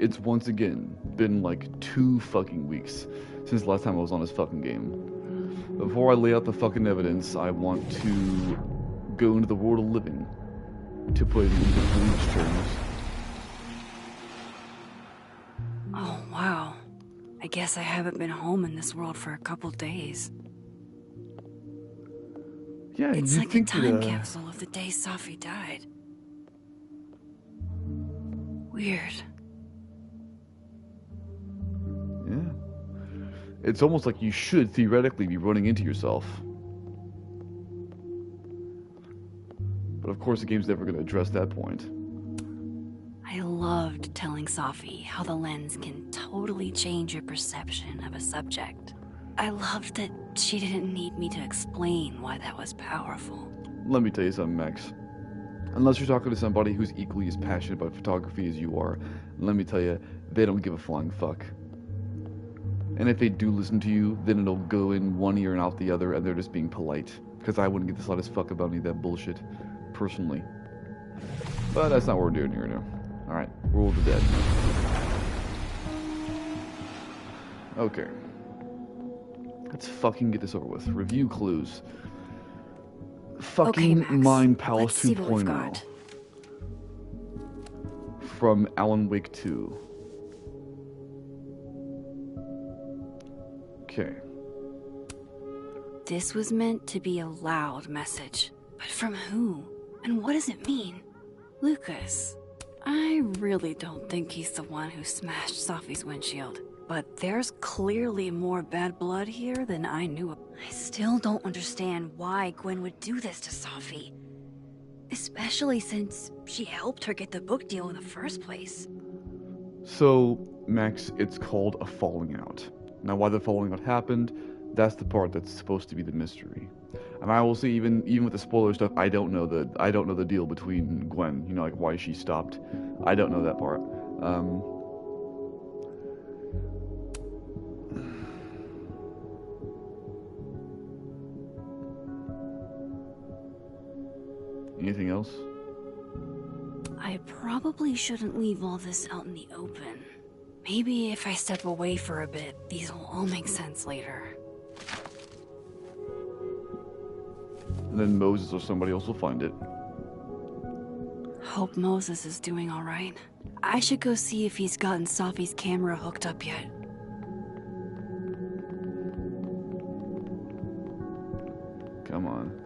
it's once again been like 2 fucking weeks since the last time I was on this fucking game. Before I lay out the fucking evidence, I want to go into the world of living, to put it into Flitch terms. Oh, wow. I guess I haven't been home in this world for a couple days. Yeah, it's you like think a time that, capsule of the day Safi died. Weird. Yeah. It's almost like you should theoretically be running into yourself. But of course the game's never going to address that point. I loved telling Safi how the lens can totally change your perception of a subject. I loved that she didn't need me to explain why that was powerful. Let me tell you something, Max. Unless you're talking to somebody who's equally as passionate about photography as you are, let me tell you, they don't give a flying fuck. And if they do listen to you, then it'll go in one ear and out the other, and they're just being polite. Because I wouldn't give the slightest fuck about any of that bullshit, personally. But that's not what we're doing here now. Alright, World of the Dead. Okay. Let's fucking get this over with. Review clues. Fucking okay, Mind Palace 2.0. From Alan Wake 2. Okay. This was meant to be a loud message. But from who? And what does it mean? Lucas. I really don't think he's the one who smashed Safi's windshield. But there's clearly more bad blood here than I knew. I still don't understand why Gwen would do this to Safi. Especially since she helped her get the book deal in the first place. So, Max, it's called a falling out. Now, why the falling out happened, that's the part that's supposed to be the mystery. And I will say, even with the spoiler stuff, I don't know the deal between Gwen. You know, like why she stopped. I don't know that part. Anything else? I probably shouldn't leave all this out in the open. Maybe if I step away for a bit, these will all make sense later. And then Moses or somebody else will find it. Hope Moses is doing all right. I should go see if he's gotten Safi's camera hooked up yet. Come on.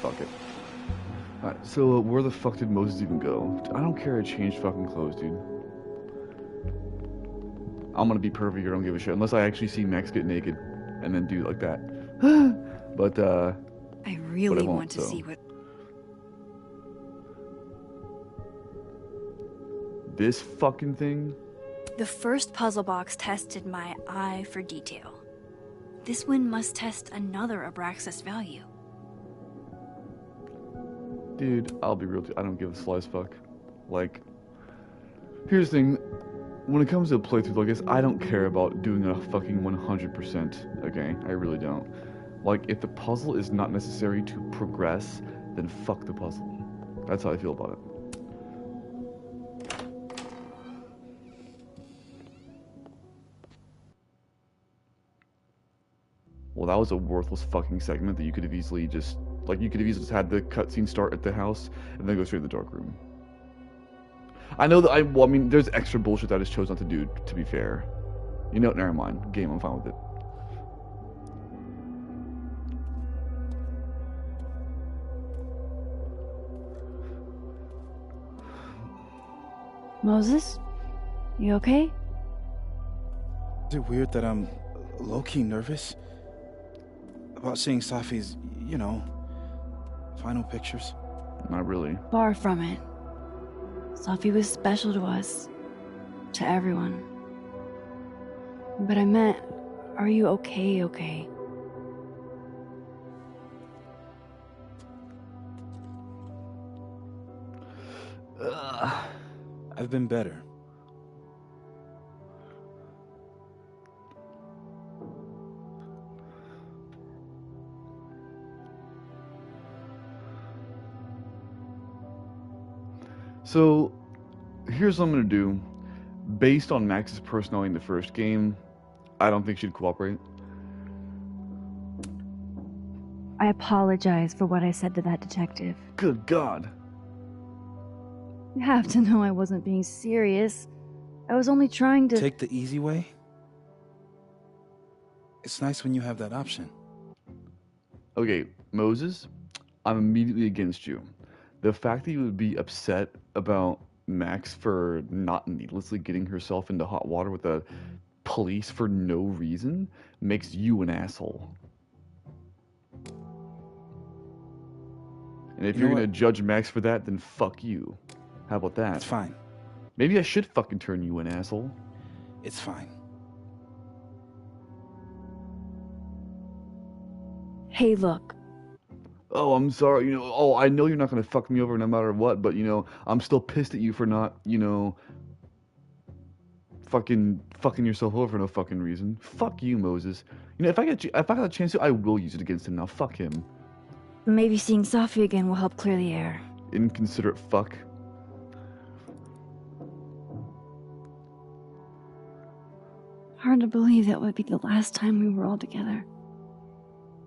Fuck it. Alright, so where the fuck did Moses even go? I don't care, I changed fucking clothes, dude. I'm gonna be perfect here, I don't give a shit. Unless I actually see Max get naked and then do like that. But, I really want to so. see what... This fucking thing? The first puzzle box tested my eye for detail. This one must test another Abraxas value. Dude, I'll be real, I don't give a slice fuck. Like, here's the thing. When it comes to a playthrough like this, I don't care about doing a fucking 100%, okay? I really don't. Like, if the puzzle is not necessary to progress, then fuck the puzzle. That's how I feel about it. Well, that was a worthless fucking segment that you could have easily just... Like, you could have easily just had the cutscene start at the house, and then go straight to the dark room. I know that I mean, there's extra bullshit that I just chose not to do, to be fair. You know, never mind. Game, I'm fine with it. Moses? You okay? Is it weird that I'm low-key nervous about seeing Safi's, you know, final pictures? Not really. Far from it. Safi was special to us. To everyone. But I meant, are you okay? I've been better. So, here's what I'm gonna do. Based on Max's personality in the first game, I don't think she'd cooperate. I apologize for what I said to that detective. Good God. You have to know I wasn't being serious. I was only trying to... Take the easy way? It's nice when you have that option. Okay, Moses, I'm immediately against you. The fact that you would be upset about Max for not needlessly getting herself into hot water with the police for no reason makes you an asshole. And if you're gonna judge Max for that, then fuck you. How about that? It's fine. Maybe I should fucking turn you an asshole. It's fine. Hey, look. Oh, I'm sorry, I know you're not gonna fuck me over no matter what, but, I'm still pissed at you for not, fucking yourself over for no fucking reason. Fuck you, Moses. If I got a chance to, I will use it against him now. Fuck him. Maybe seeing Safi again will help clear the air. Inconsiderate fuck. Hard to believe that would be the last time we were all together.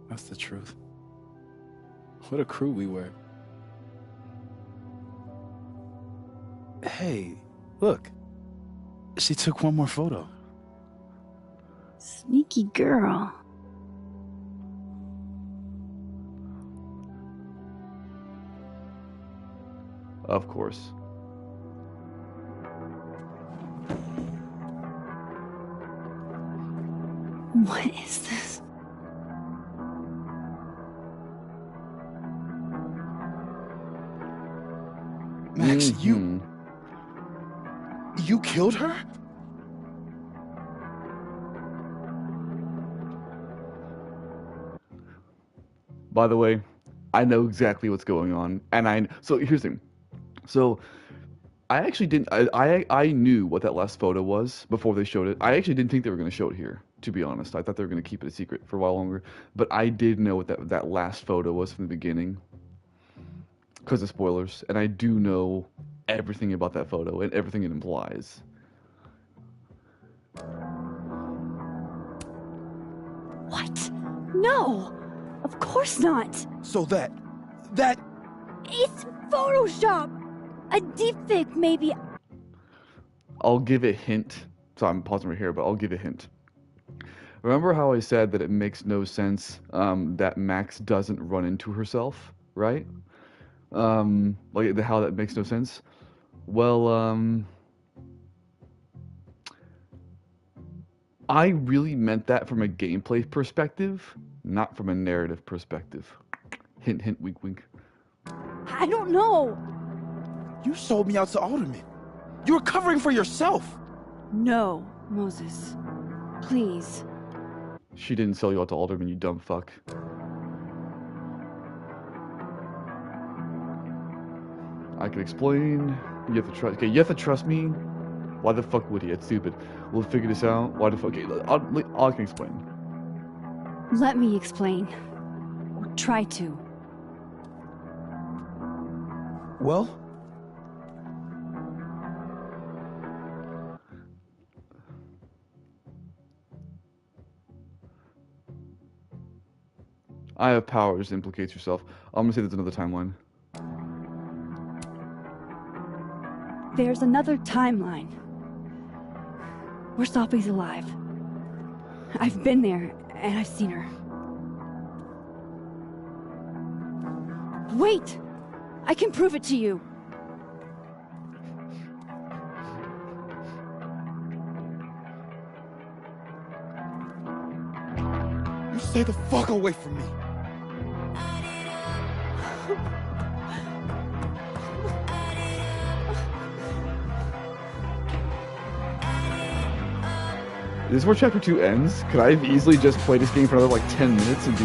That's the truth. What a crew we were. Hey, look. She took one more photo. Sneaky girl. Of course. What is this? Max, you killed her? By the way, I know exactly what's going on, and so here's the thing. So, I actually didn't. I knew what that last photo was before they showed it. I actually didn't think they were going to show it here. To be honest, I thought they were going to keep it a secret for a while longer. But I did know what that last photo was from the beginning, because of spoilers. And I do know everything about that photo and everything it implies. What? No! Of course not! So that... It's Photoshop! A deepfake, maybe. I'll give a hint. So I'm pausing right here, but I'll give a hint. Remember how I said that it makes no sense that Max doesn't run into herself, right? Like how that makes no sense? Well, I really meant that from a gameplay perspective, not from a narrative perspective. Hint, hint, wink, wink. I don't know. You sold me out to Alderman. You were covering for yourself. No, Moses. Please. She didn't sell you out to Alderman, you dumb fuck. I can explain. You have to trust. Okay, you have to trust me. Why the fuck would he? It's stupid. We'll figure this out. Why the fuck? Okay, I can explain. Let me explain. Or try to. Well? I have powers implicates yourself. I'm gonna say there's another timeline. There's another timeline. Where Safi's alive. I've been there, and I've seen her. Wait! I can prove it to you. You stay the fuck away from me. Is this where chapter 2 ends? Could I have easily just played this game for another like 10 minutes and be...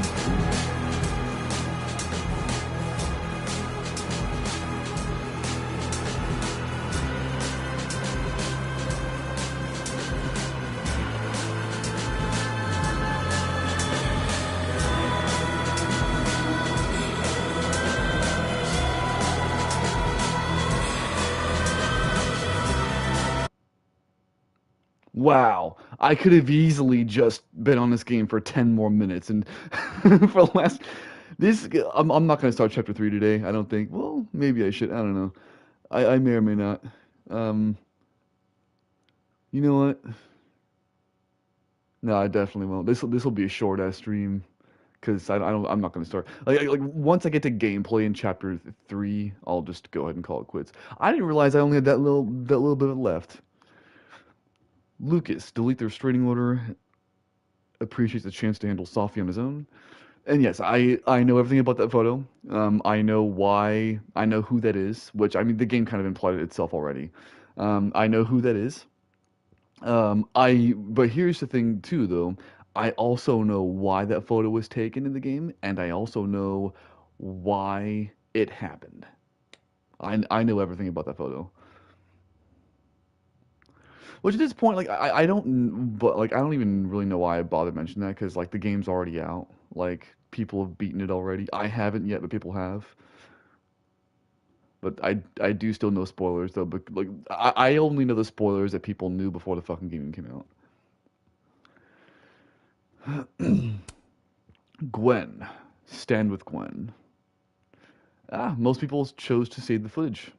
Wow, I could have easily just been on this game for 10 more minutes and for the last this I'm not gonna start chapter 3 today, I don't think. Well, maybe I should, I don't know. I may or may not. Um, you know what? No, I definitely won't. This will be a short ass stream because I'm not gonna start like once I get to gameplay in chapter 3, I'll just go ahead and call it quits. I didn't realize I only had that little bit left. Lucas, delete the restraining order. Appreciates the chance to handle Sophie on his own. And yes, I know everything about that photo. I know why. I know who that is. Which I mean, the game kind of implied it itself already. I know who that is. But here's the thing too, though. I also know why that photo was taken in the game, and I also know why it happened. I know everything about that photo. Which at this point, like I don't, but like I don't even really know why I bothered mentioning that because like the game's already out. Like people have beaten it already. I haven't yet, but people have. But I do still know spoilers though. But like I only know the spoilers that people knew before the fucking game came out. Gwen, stand with Gwen. Most people chose to save the footage.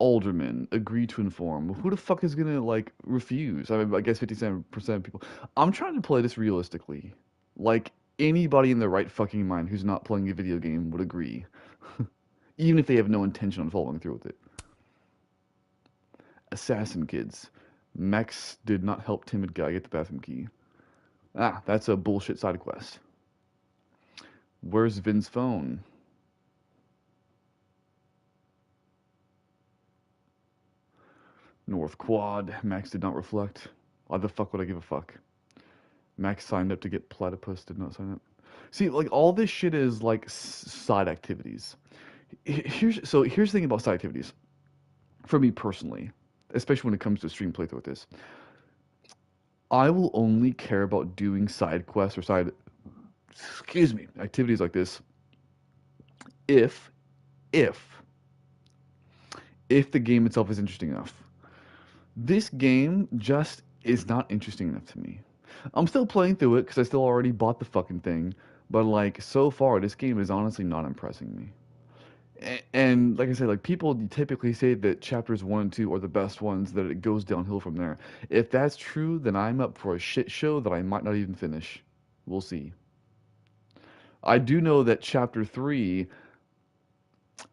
Alderman, agree to inform. Who the fuck is gonna like refuse? I mean, I guess 57% of people. I'm trying to play this realistically. Like anybody in their right fucking mind who's not playing a video game would agree, even if they have no intention on following through with it. Assassin kids. Max did not help timid guy get the bathroom key. That's a bullshit side quest. Where's Vin's phone? North Quad. Max did not reflect. Why the fuck would I give a fuck? Max signed up to get platypus, did not sign up. See, like all this shit is like side activities. Here's the thing about side activities. For me personally, especially when it comes to stream playthrough with this, I will only care about doing side quests or activities like this if if if the game itself is interesting enough. This game just is not interesting enough to me. I'm still playing through it because I still already bought the fucking thing, but like so far, this game is honestly not impressing me. And like I said, like people typically say that chapters 1 and 2 are the best ones, that it goes downhill from there. If that's true, then I'm up for a shit show that I might not even finish. We'll see. I do know that chapter 3,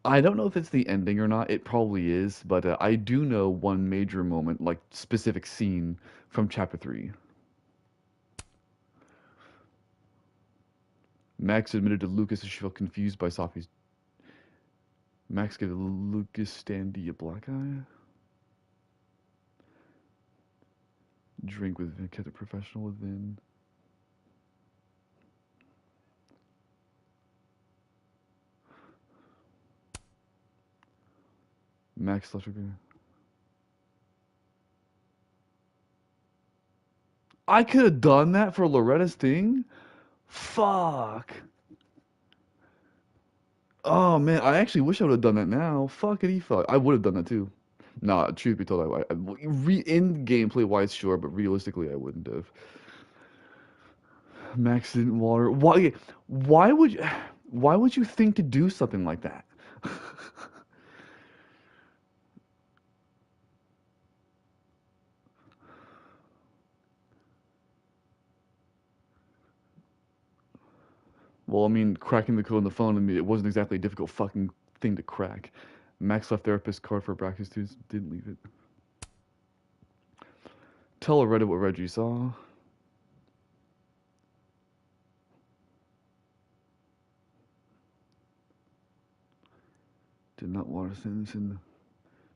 I don't know if it's the ending or not. It probably is, but I do know one major moment, like specific scene from chapter 3. Max admitted to Lucas that she felt confused by Sophie's. Max gave Lucas Standy a black eye. Drink with Vin, kept it professional with Vin. Max left her. I could have done that for Loretta's thing? Fuck. Oh man, I actually wish I would have done that now. Fuckity fuck. I would have done that too. Nah, truth be told, in gameplay wise, sure, but realistically, I wouldn't have. Max didn't water. Why? Why would you? Why would you think to do something like that? Well, I mean, cracking the code on the phone, I mean, it wasn't exactly a difficult fucking thing to crack. Max left therapist card for practice students, didn't leave it. Tell Loretta what Reggie saw. Did not water sentence and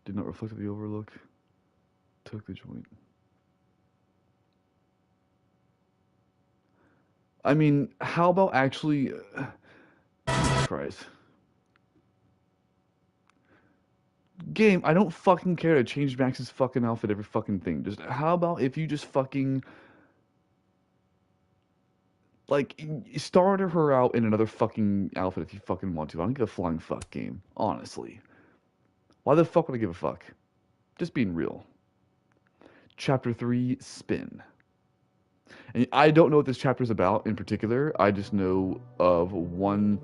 did not reflect the overlook. Took the joint. I mean, how about actually... Christ. Game, I don't fucking care to change Max's fucking outfit every fucking thing. Just how about if you just fucking like start her out in another fucking outfit if you fucking want to. I don't give a flying fuck, game. Honestly. Why the fuck would I give a fuck? Just being real. Chapter 3, Spin. And I don't know what this chapter is about in particular. I just know of one...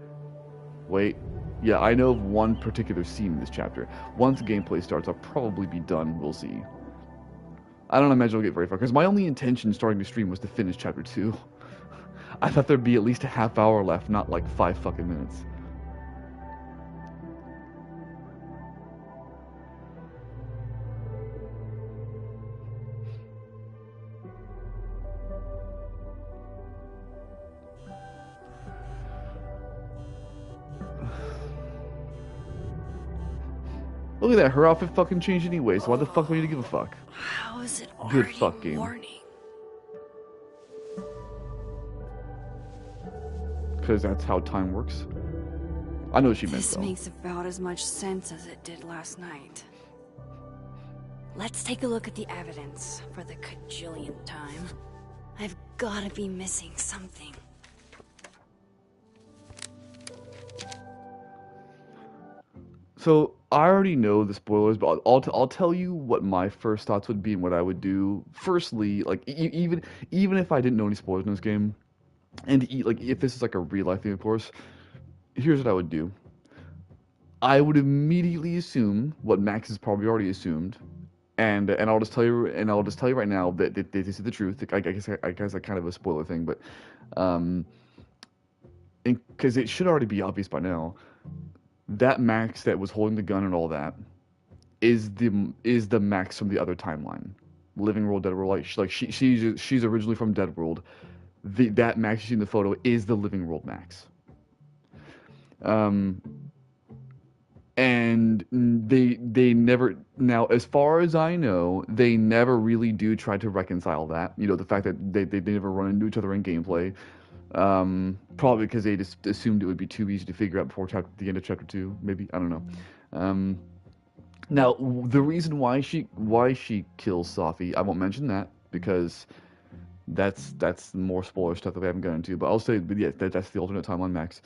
Wait. Yeah, I know of one particular scene in this chapter. Once gameplay starts, I'll probably be done. We'll see. I don't imagine I'll get very far, because my only intention starting the stream was to finish Chapter 2. I thought there'd be at least a half hour left, not like 5 fucking minutes. Look at that, her outfit fucking changed anyway, so why the fuck would you give a fuck? How is it Good already fuck game. morning? Because that's how time works. I know what she meant, This though. makes about as much sense as it did last night. Let's take a look at the evidence for the cajillionth time. I've gotta be missing something. So, I already know the spoilers, but I'll tell you what my first thoughts would be and what I would do. Firstly, like, even if I didn't know any spoilers in this game, and like, if this is like a real life thing, of course, here's what I would do. I would immediately assume what Max has probably already assumed, and I'll just tell you right now that this is the truth. I guess that's kind of a spoiler thing, but because it should already be obvious by now. That Max that was holding the gun and all that is the Max from the other timeline, Living World, Dead World. Like she's originally from Dead World. That Max you see in the photo is the Living World Max. And they never, now as far as I know, they never really do try to reconcile that. You know, the fact that they never run into each other in gameplay. Probably because they just assumed it would be too easy to figure out before the end of chapter 2, maybe, I don't know. Now the reason why she kills Safi, I won't mention that because that's more spoiler stuff that we haven't gotten into. But I'll say, but yeah, that's the alternate timeline Max.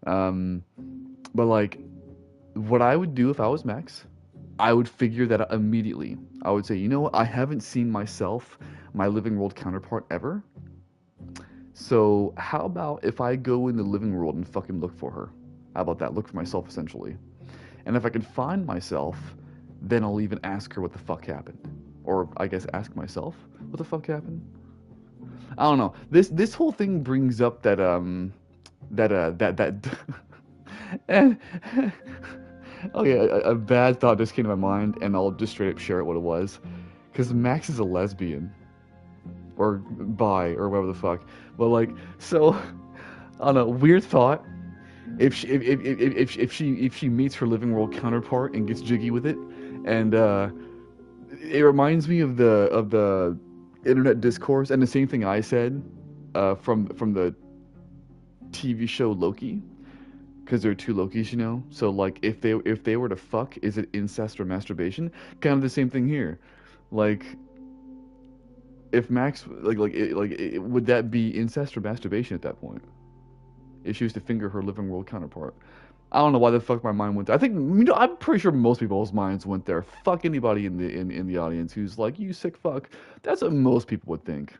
But like, what I would do if I was Max, I would figure that out immediately. I would say, you know what, I haven't seen myself, my Living World counterpart, ever. So how about if I go in the Living World and fucking look for her? How about that? Look for myself, essentially. And if I can find myself, then I'll even ask her what the fuck happened. Or, I guess, ask myself what the fuck happened? I don't know. This whole thing brings up that and okay, a bad thought just came to my mind, and I'll just straight up share it what it was. Because Max is a lesbian. Or bi, or whatever the fuck. But like, so, I don't know, weird thought. If she meets her Living World counterpart and gets jiggy with it, and it reminds me of the internet discourse, and the same thing I said from the TV show Loki, because there are 2 Lokis, you know. So like, if they were to fuck, is it incest or masturbation? Kind of the same thing here, like. If Max, would that be incest or masturbation at that point? If she was to finger her Living World counterpart. I don't know why the fuck my mind went there. I think, you know, I'm pretty sure most people's minds went there. Fuck anybody in the audience who's like, you sick fuck. That's what most people would think.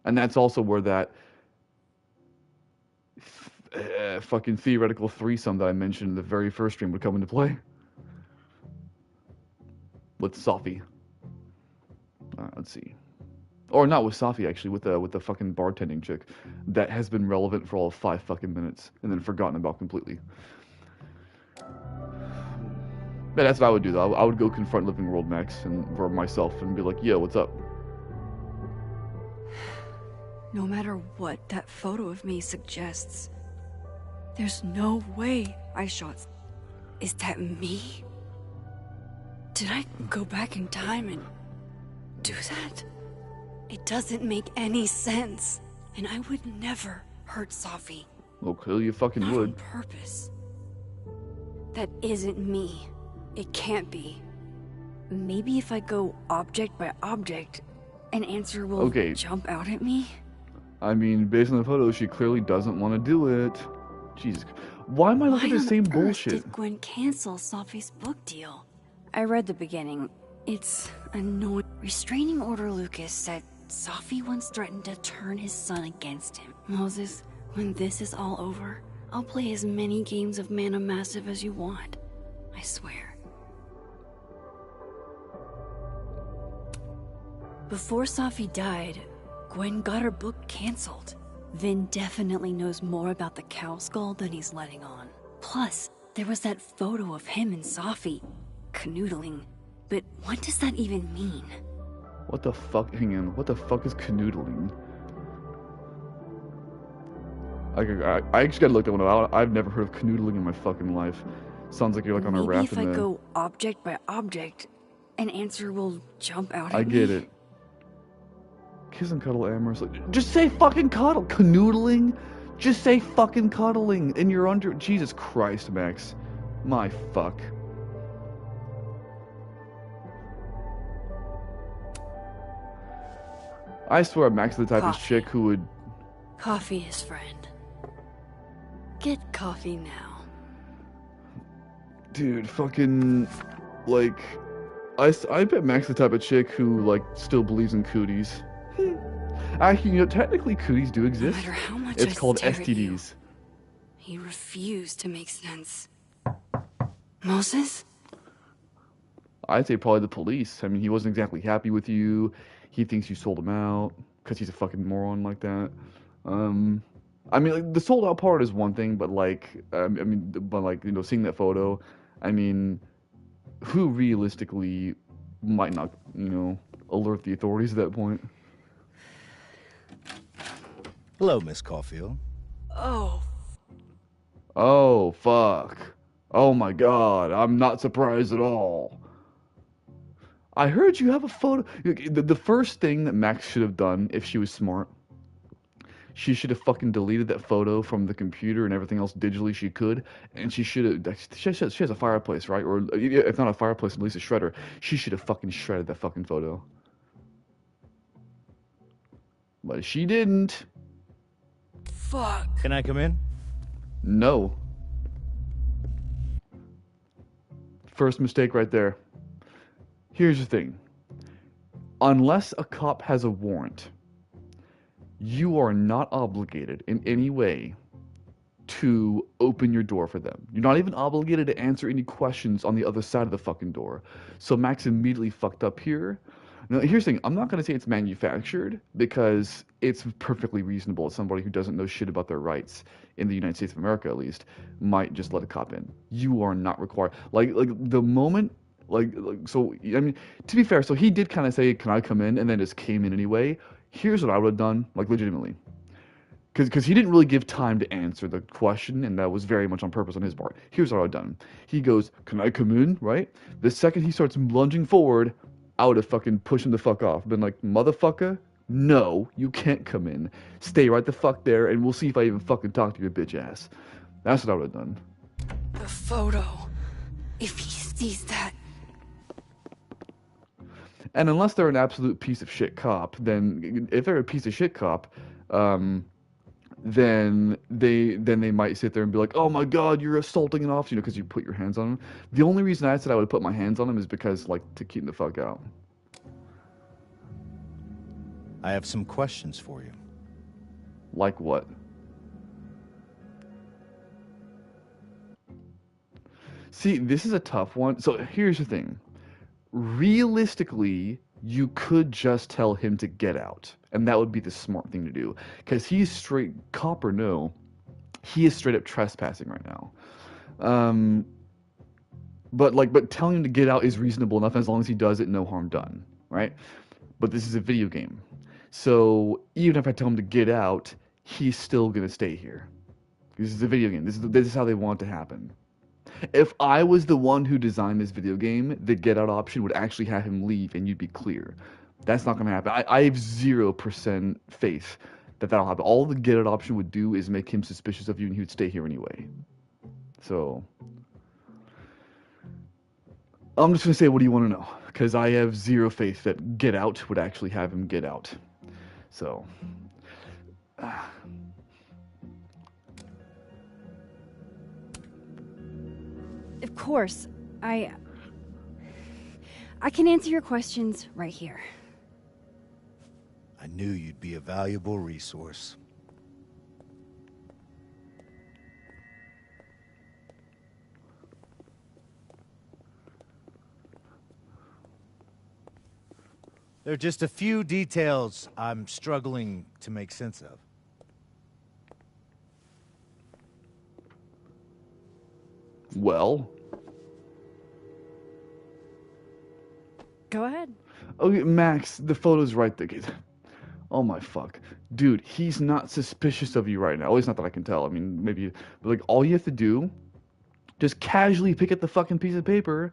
And that's also where that fucking theoretical threesome that I mentioned in the very first stream would come into play. With Safi. Let's see. Or not with Safi, actually, with the fucking bartending chick that has been relevant for all of 5 fucking minutes and then forgotten about completely. Yeah, that's what I would do, though. I would go confront Living World Max and for myself and be like, yo, what's up? No matter what that photo of me suggests, there's no way I shot. Is that me? Did I go back in time and do that? It doesn't make any sense. And I would never hurt Safi. Well, clearly you fucking Not would. on purpose. That isn't me. It can't be. Maybe if I go object by object, an answer will jump out at me? I mean, based on the photo, she clearly doesn't want to do it. Jesus. Why am I looking at the same bullshit? Why on earth did Gwen cancel Safi's book deal? I read the beginning. It's annoying. Restraining Order Lucas said Safi once threatened to turn his son against him. Moses, when this is all over, I'll play as many games of Mana Massive as you want. I swear. Before Safi died, Gwen got her book canceled. Vin definitely knows more about the cow skull than he's letting on. Plus, there was that photo of him and Safi canoodling. But what does that even mean? What the fuck? Hang on. What the fuck is canoodling? I just gotta look that one up. I've never heard of canoodling in my fucking life. Sounds like you're like on a raft. Maybe if I go object by object, an answer will jump out at me. I get it. Kiss and cuddle amorously. Just say fucking cuddle. Canoodling? Just say fucking cuddling. And you're under. Jesus Christ, Max. My fuck. I swear Max is the type of chick who would... Coffee is friend. Get coffee now. Dude, fucking... Like... I bet Max is the type of chick who, like, still believes in cooties. Actually, you know, technically cooties do exist. No matter how much It's called stare at STDs. you, he refused to make sense. Moses? I'd say probably the police. I mean, he wasn't exactly happy with you. He thinks you sold him out because he's a fucking moron like that. I mean, like, the sold out part is one thing, but like, you know, seeing that photo, I mean, who realistically might not, you know, alert the authorities at that point? Hello, Miss Caulfield. Oh. Oh, fuck. Oh my god, I'm not surprised at all. I heard you have a photo. The first thing that Max should have done, if she was smart, she should have fucking deleted that photo from the computer and everything else digitally she could, and she should have. She has a fireplace, right? Or if not a fireplace, at least a shredder. She should have fucking shredded that fucking photo. But she didn't. Fuck. Can I come in? No. First mistake right there. Here's the thing. Unless a cop has a warrant, you are not obligated in any way to open your door for them. You're not even obligated to answer any questions on the other side of the fucking door. So Max immediately fucked up here. Now, here's the thing. I'm not going to say it's manufactured because it's perfectly reasonable. Somebody who doesn't know shit about their rights in the United States of America, at least, might just let a cop in. You are not required. Like the moment... so, I mean, to be fair, so he did kind of say, can I come in? And then just came in anyway. Here's what I would have done, like, legitimately. Because he didn't really give time to answer the question, and that was very much on purpose on his part. Here's what I would have done. He goes, can I come in, right? The second he starts lunging forward, I would have fucking pushed him the fuck off. Been like, motherfucker, no, you can't come in. Stay right the fuck there, and we'll see if I even fucking talk to your bitch ass. That's what I would have done. The photo. If he sees that... And unless they're an absolute piece of shit cop, then if they're a piece of shit cop, then they might sit there and be like, oh my god, you're assaulting an officer, you know, because you put your hands on him. The only reason I said I would put my hands on him is because, like, to keep him the fuck out. I have some questions for you. Like what? See, this is a tough one. So here's the thing. Realistically, you could just tell him to get out, and that would be the smart thing to do, because he's straight, cop or no, he is straight up trespassing right now. But telling him to get out is reasonable enough as long as he does it, no harm done, right? But this is a video game, so even if I tell him to get out, he's still gonna stay here. This is a video game. This is how they want it to happen. If I was the one who designed this video game, the get out option would actually have him leave and you'd be clear. That's not going to happen. I have 0% faith that that'll happen. All the get out option would do is make him suspicious of you and he would stay here anyway. So, I'm just going to say, what do you want to know? Because I have zero faith that get out would actually have him get out. So... Of course, I can answer your questions right here. I knew you'd be a valuable resource. There are just a few details I'm struggling to make sense of. Well. Go ahead. Okay, Max, the photo's right there. Oh my fuck. Dude, he's not suspicious of you right now. At least not that I can tell. I mean, maybe, but like, all you have to do, just casually pick up the fucking piece of paper,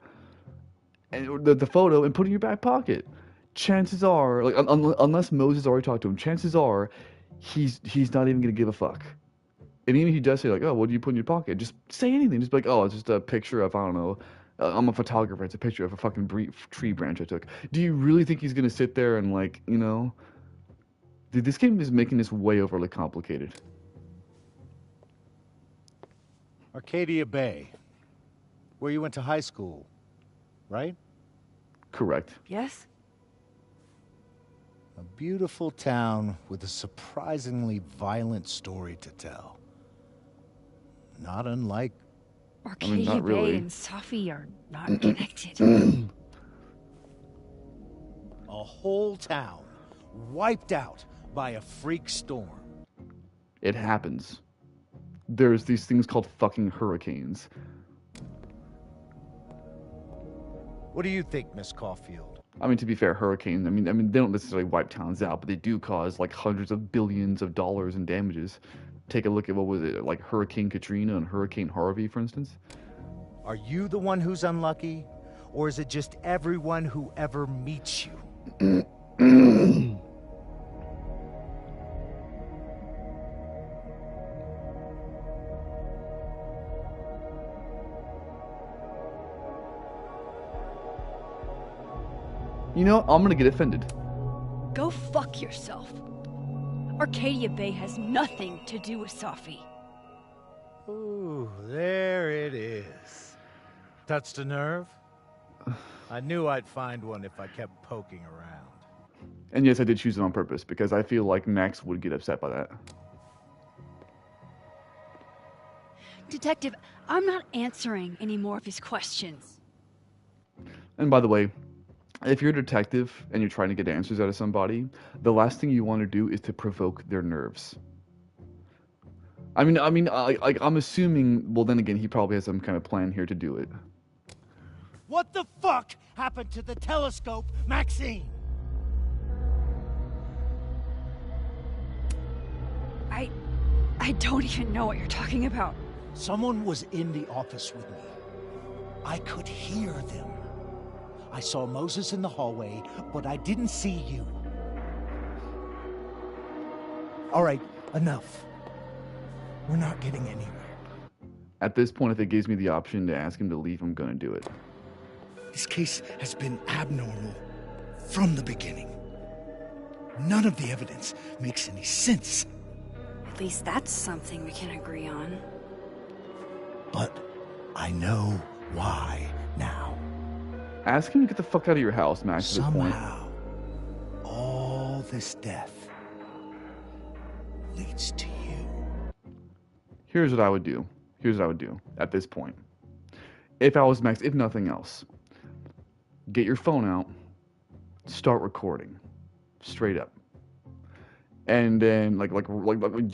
and the photo, and put it in your back pocket. Chances are, like, unless Moses already talked to him, chances are, he's not even gonna give a fuck. And even if he does say, like, oh, what do you put in your pocket? Just say anything. Just be like, oh, it's just a picture of, I don't know, I'm a photographer. It's a picture of a fucking tree branch I took. Do you really think he's gonna sit there and, like, you know? Dude, this game is making this way overly complicated. Arcadia Bay, where you went to high school, right? Correct. Yes? A beautiful town with a surprisingly violent story to tell. Not unlike... Arcadia not really. Bay and Safi are not connected. a whole town wiped out by a freak storm. It happens. There's these things called fucking hurricanes. What do you think, Miss Caulfield? I mean, to be fair, hurricanes, I mean, they don't necessarily wipe towns out, but they do cause, like, hundreds of billions of dollars in damages. Take a look at, what was it, like Hurricane Katrina and Hurricane Harvey, for instance? Are you the one who's unlucky? Or is it just everyone who ever meets you? You know, I'm gonna get offended. Go fuck yourself. Arcadia Bay has nothing to do with Safi. Ooh, there it is. Touched a nerve? I knew I'd find one if I kept poking around. And yes, I did choose it on purpose, because I feel like Max would get upset by that. Detective, I'm not answering any more of his questions. And by the way, if you're a detective and you're trying to get answers out of somebody, the last thing you want to do is to provoke their nerves. I'm assuming, well, then again, he probably has some kind of plan here to do it. What the fuck happened to the telescope, Maxine? I don't even know what you're talking about. Someone was in the office with me. I could hear them. I saw Moses in the hallway, but I didn't see you. All right, enough. We're not getting anywhere. At this point, if it gives me the option to ask him to leave, I'm gonna do it. This case has been abnormal from the beginning. None of the evidence makes any sense. At least that's something we can agree on. But I know why now. Ask him to get the fuck out of your house, Max, at this point. Somehow, all this death leads to you. Here's what I would do. Here's what I would do at this point. If I was Max, if nothing else, get your phone out, start recording, straight up. And then,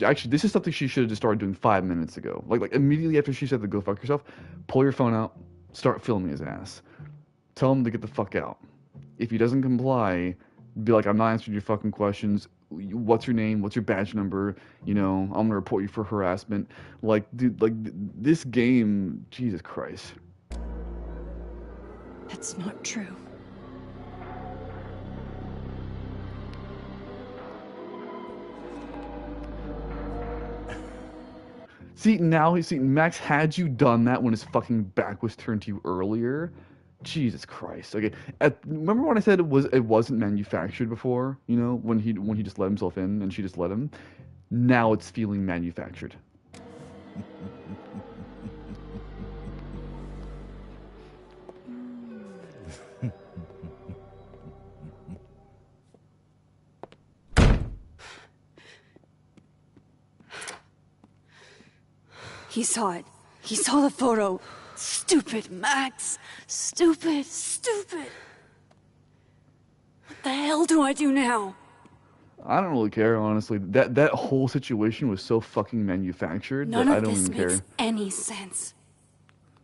actually, this is something she should have just started doing 5 minutes ago. Like immediately after she said to go fuck yourself, pull your phone out, start filming his ass. Tell him to get the fuck out. If he doesn't comply, be like, I'm not answering your fucking questions. What's your name? What's your badge number? You know, I'm gonna report you for harassment. Like, dude, like, this game, Jesus Christ. That's not true. See, Max, had you done that when his fucking back was turned to you earlier, Jesus Christ. Okay, remember when I said it wasn't manufactured before? You know, when he just let himself in and she just let him. Now it's feeling manufactured. He saw it. He saw the photo. Stupid, Max. Stupid, stupid. What the hell do I do now? I don't really care, honestly. That whole situation was so fucking manufactured None that I of don't this even care. makes any sense.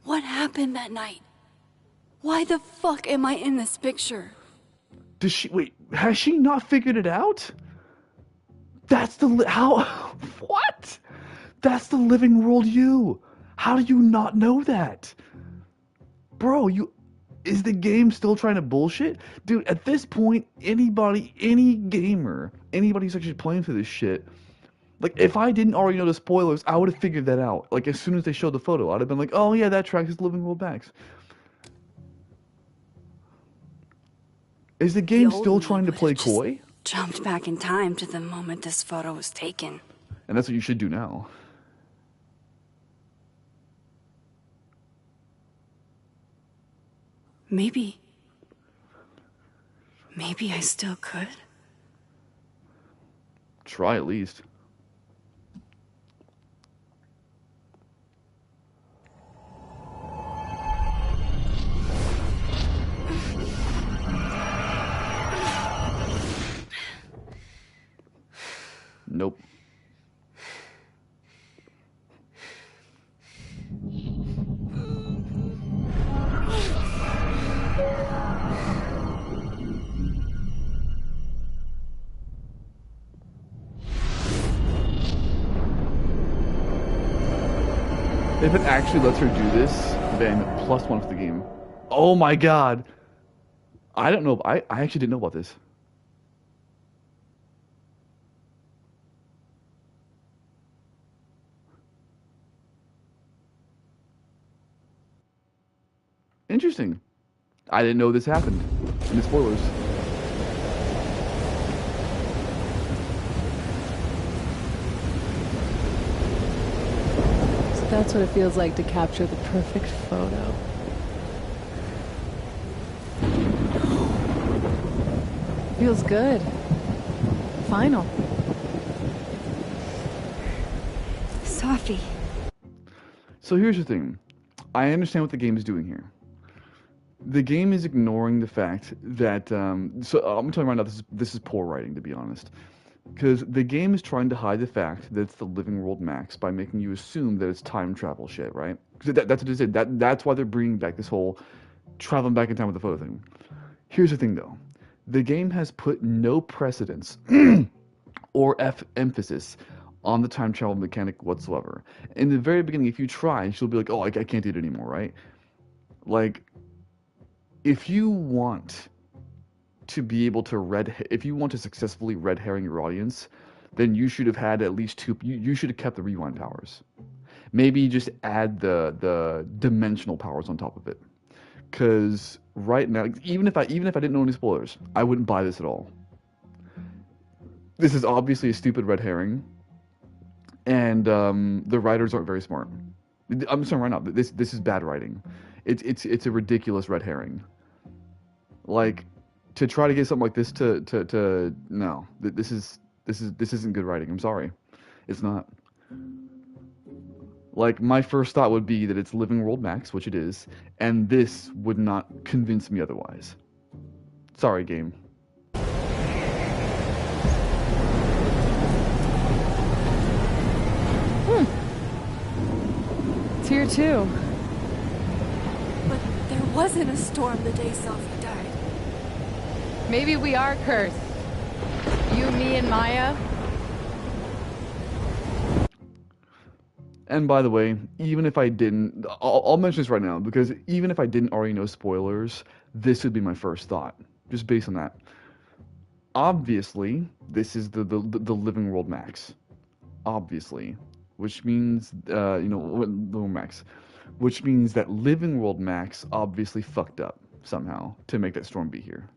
What happened that night? Why the fuck am I in this picture? Does she wait? Has she not figured it out? That's the how? What? That's the living world you. How do you not know that, bro? Is the game still trying to bullshit, dude? At this point, anybody, any gamer, anybody who's actually playing through this shit, like if I didn't already know the spoilers, I would have figured that out. Like as soon as they showed the photo, I'd have been like, oh yeah, that tracks is living world Max. Is the game still trying to play coy? Jumped back in time to the moment this photo was taken. And that's what you should do now. Maybe I still could. Try at least. Nope. If it actually lets her do this, then +1 for the game. Oh my god! I don't know. I actually didn't know about this. Interesting. I didn't know this happened. In the spoilers. So that's what it feels like to capture the perfect photo. Feels good. Final. Sophie. So here's the thing. I understand what the game is doing here. The game is ignoring the fact that, so I'm telling you right now, this is poor writing, to be honest. Because the game is trying to hide the fact that it's the living world Max by making you assume that it's time travel shit, right? Because that's what it is. That's why they're bringing back this whole traveling back in time with the photo thing. Here's the thing, though. The game has put no precedence or emphasis on the time travel mechanic whatsoever. In the very beginning, if you try, she'll be like, oh, I can't do it anymore, right? Like, if you want to be able to if you want to successfully red herring your audience, then you should have had at least you should have kept the rewind powers. Maybe just add the dimensional powers on top of it. Because right now, even if I didn't know any spoilers, I wouldn't buy this at all. This is obviously a stupid red herring, and the writers aren't very smart. I'm saying right now, this is bad writing. It's a ridiculous red herring. Like, to try to get something like this to no, this isn't good writing. I'm sorry, it's not. Like, my first thought would be that it's Living World Max, which it is, and this would not convince me otherwise. Sorry, game. It's here too. But there wasn't a storm the day Sophie died. Maybe we are cursed. You, me, and Maya. And by the way, even if I didn't, I'll mention this right now, because even if I didn't already know spoilers, this would be my first thought, just based on that. Obviously, this is the Living World Max. Obviously. Which means, Living Max. Which means that Living World Max obviously fucked up somehow to make that storm be here.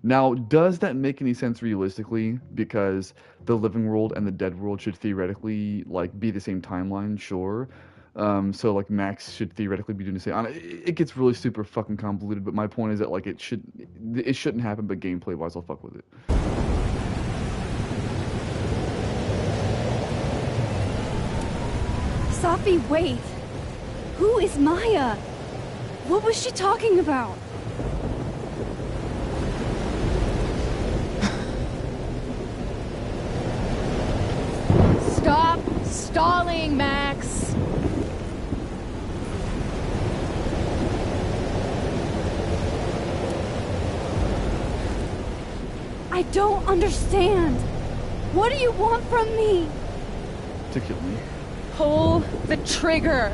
Now, does that make any sense realistically? Because the living world and the dead world should theoretically, like, be the same timeline, sure. So, like, Max should theoretically be doing the same. It gets really super fucking convoluted, but my point is that, like, it shouldn't happen, but gameplay-wise, I'll fuck with it. Safi, wait! Who is Maya? What was she talking about? Stop stalling, Max! I don't understand. What do you want from me? To kill me. Pull the trigger!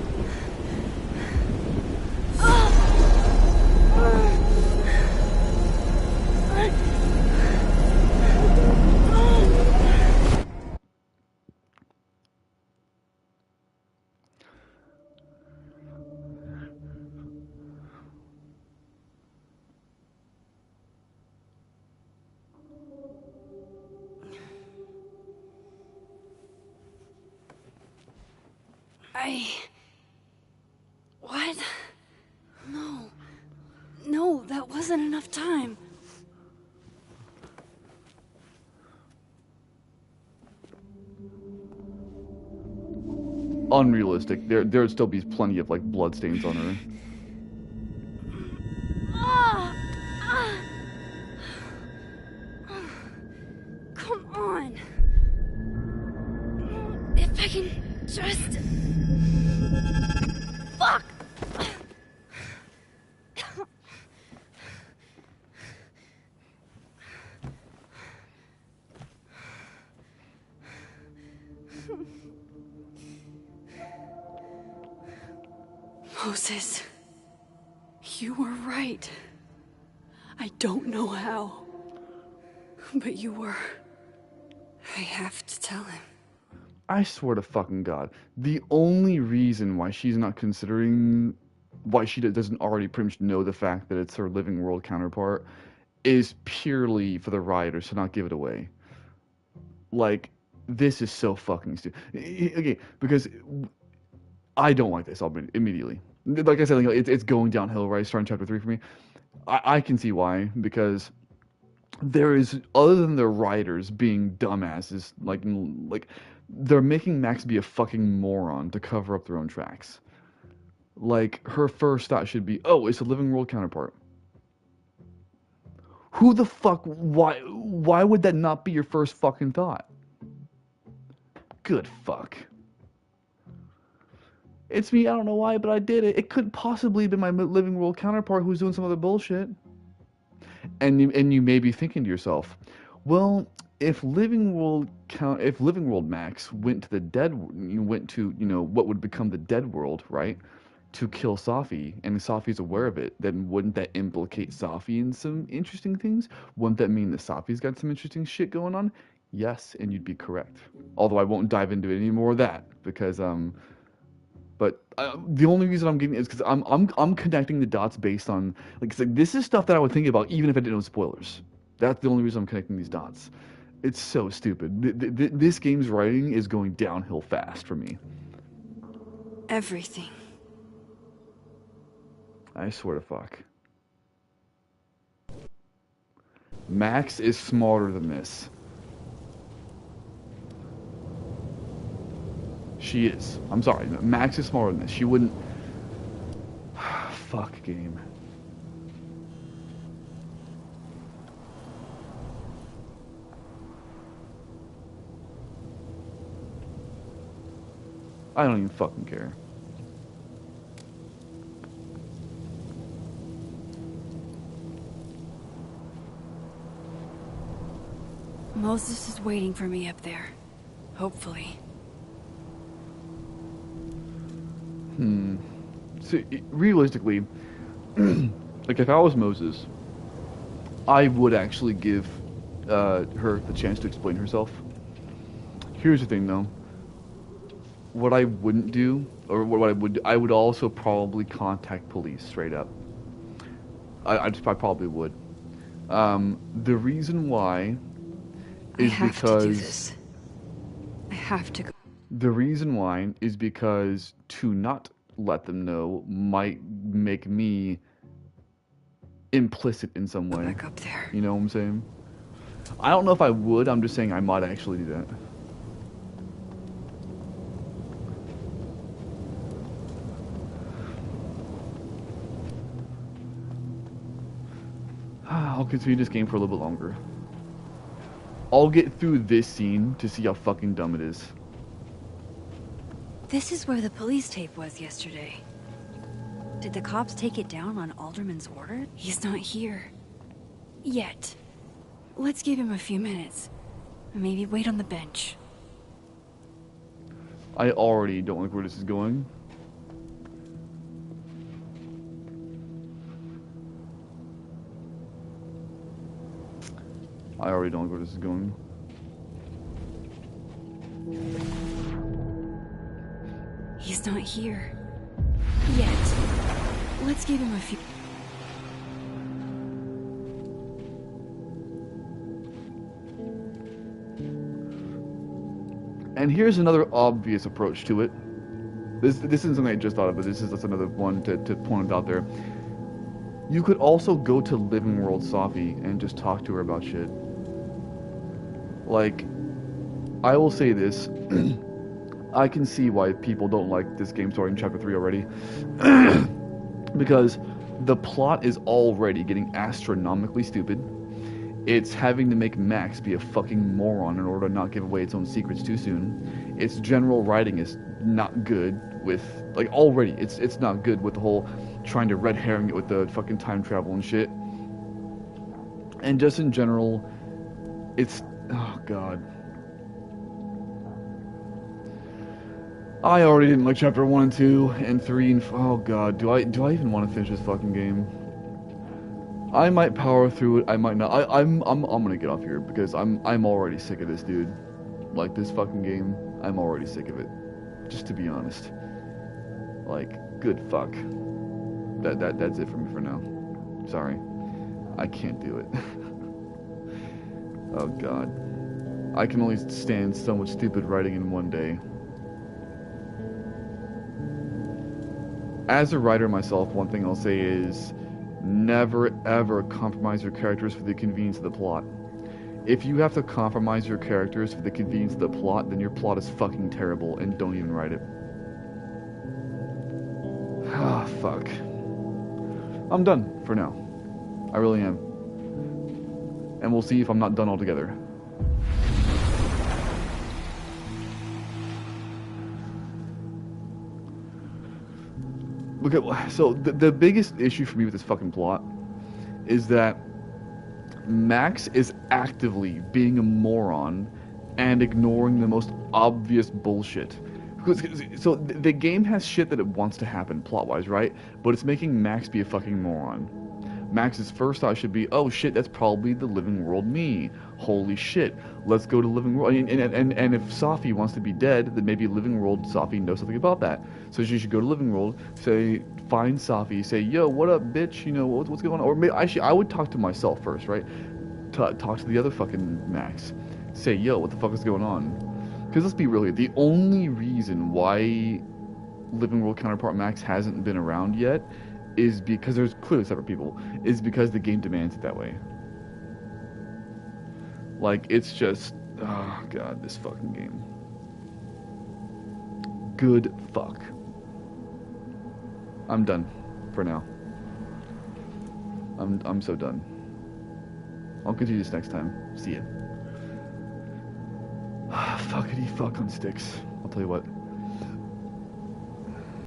What? No. No, that wasn't enough time. Unrealistic. There'd still be plenty of, like, bloodstains on her. Come on. If I can just... Fuck! Moses, you were right. I don't know how, but you were. I have to tell him. I swear to fucking God, the only reason why she's not considering, why she doesn't already pretty much know the fact that it's her living world counterpart, is purely for the rioters to not give it away. Like, this is so fucking stupid. Okay, because I don't like this immediately. Like I said, like, it's going downhill, right? Starting chapter 3 for me. I can see why, because there is, other than the writers being dumbasses, like they're making Max be a fucking moron to cover up their own tracks. Like, her first thought should be, oh, it's a living world counterpart. Who the fuck, why would that not be your first fucking thought? Good fuck. It's me, I don't know why, but I did it. It couldn't possibly have been my living world counterpart who's doing some other bullshit. And you may be thinking to yourself, well, if living world Max went to the what would become the dead world, right, to kill Safi, and Safi's aware of it, then wouldn't that implicate Safi in some interesting things? Wouldn't that mean that Safi's got some interesting shit going on? Yes, and you'd be correct. Although I won't dive into it any more of that, because but the only reason I'm getting it is because I'm connecting the dots based on, like, this is stuff that I would think about even if I didn't know spoilers. That's the only reason I'm connecting these dots. It's so stupid. This game's writing is going downhill fast for me. Everything. I swear to fuck. Max is smarter than this. She is. I'm sorry. Max is smarter than this. She wouldn't... Fuck game. I don't even fucking care. Moses is waiting for me up there. Hopefully. So, realistically, like, if I was Moses, I would actually give her the chance to explain herself. Here's the thing, though. What I wouldn't do, or what I would do, I would also probably contact police straight up. I probably would. The reason why is because... I have to do this. I have to go. The reason why is because to not let them know might make me implicit in some way. Back up there. You know what I'm saying? I don't know if I would, I'm just saying I might actually do that. I'll continue this game for a little bit longer. I'll get through this scene to see how fucking dumb it is. This is where the police tape was yesterday. Did the cops take it down on Alderman's order? He's not here. Yet. Let's give him a few minutes. Maybe wait on the bench. I already don't like where this is going. I already don't like where this is going. He's not here. Yet. Let's give him a few... And here's another obvious approach to it. This isn't something I just thought of, but this is just another one to point it out there. You could also go to Living World Safi and just talk to her about shit. Like, I will say this. I can see why people don't like this game starting in Chapter 3 already. Because the plot is already getting astronomically stupid. It's having to make Max be a fucking moron in order to not give away its own secrets too soon. Its general writing is not good with, like, already, it's not good with the whole trying to red herring it with the fucking time travel and shit. And just in general, it's, oh god. I already didn't like Chapter 1 and 2 and 3 and oh god, do I even want to finish this fucking game? I might power through it, I might not. I'm gonna get off here because I'm already sick of this, dude. Like, this fucking game, I'm already sick of it. Just to be honest. Like, good fuck. That's it for me for now. Sorry. I can't do it. Oh god. I can only stand so much stupid writing in one day. As a writer myself, one thing I'll say is never ever compromise your characters for the convenience of the plot. If you have to compromise your characters for the convenience of the plot, then your plot is fucking terrible and don't even write it. Ah, fuck. I'm done for now. I really am. And we'll see if I'm not done altogether. Okay, so the biggest issue for me with this fucking plot is that Max is actively being a moron and ignoring the most obvious bullshit. So the game has shit that it wants to happen plot-wise, right? But it's making Max be a fucking moron. Max's first thought should be, oh shit, that's probably the Living World me. Holy shit, let's go to Living World. And if Safi wants to be dead, then maybe Living World Safi knows something about that. So she should go to Living World, say, find Safi, say, yo, what up, bitch? You know, what's going on? Or maybe, actually, I would talk to myself first, right? Talk to the other fucking Max. Say, yo, what the fuck is going on? Because let's be real here, the only reason why Living World counterpart Max hasn't been around yet is because there's clearly separate people, is because the game demands it that way. Like, it's just, oh god, this fucking game. Good fuck. I'm done for now. I'm so done. I'll continue this next time. See ya. Fuckity fuck on sticks. I'll tell you what.